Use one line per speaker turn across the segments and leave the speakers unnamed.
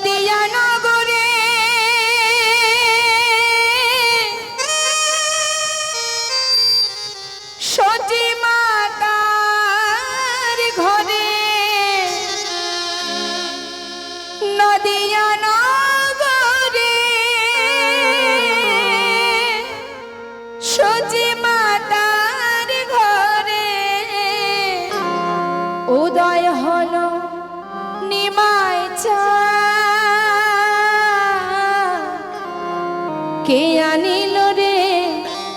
নদিয়া নগরে সতী মাতার ঘরে নদিয়া নগরে সতী মাতার ঘরে উদয় হলো নিমাই কে আনিল রে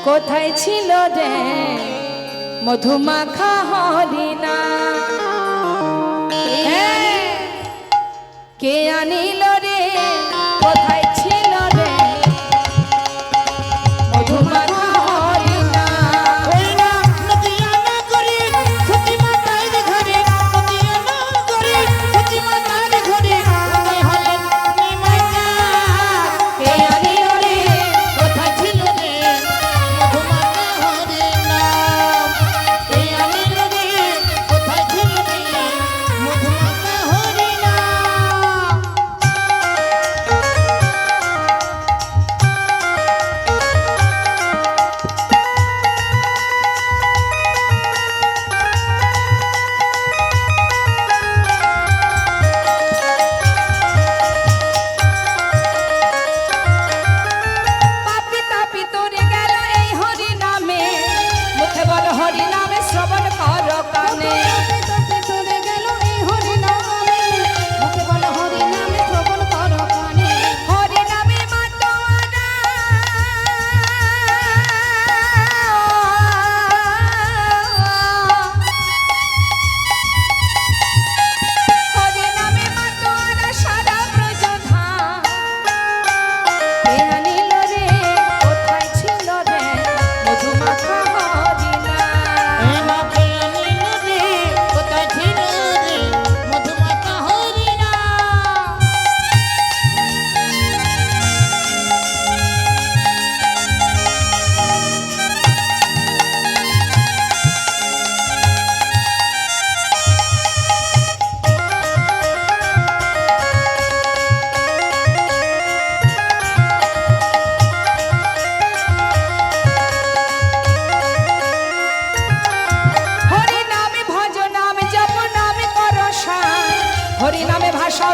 কোথায় ছিল রে মধুমাখা হরিণা কে আনিল রে কোথায় ছিল রে মধুমাখা হরিণা
নদিয়া নগরে সতী মাতার ঘরে নদিয়া নগরে সতী মাতার ঘরে উদয় হলেন নিমাই
কে আনিল রে কোথায় ছিল রে
মধুমাখা হরিণা কে আনিল রে কোথায় ছিল রে মধুমাখা হরিণা
পাপি তাপি তোরে গেল এই হরি নামে মুখে বল হরি নামে শ্রবণ কর কানে
তোরে গেল এই হরি নামে মুখে বল হরি নামে শ্রবণ কর কানে
হরি নামে মাতোয়ারা হরি নামে মাতোয়ারা সারা ব্রজধা কে আনিল রে কোথায় ছিল রে মধুমাখা হরিণা
এনাকে আনিল রে কোথায় ছিল রে মধুমাখা হরিণা
হরি নামে ভজ নামে জপ নামে কর সান হরি নামে ভাষা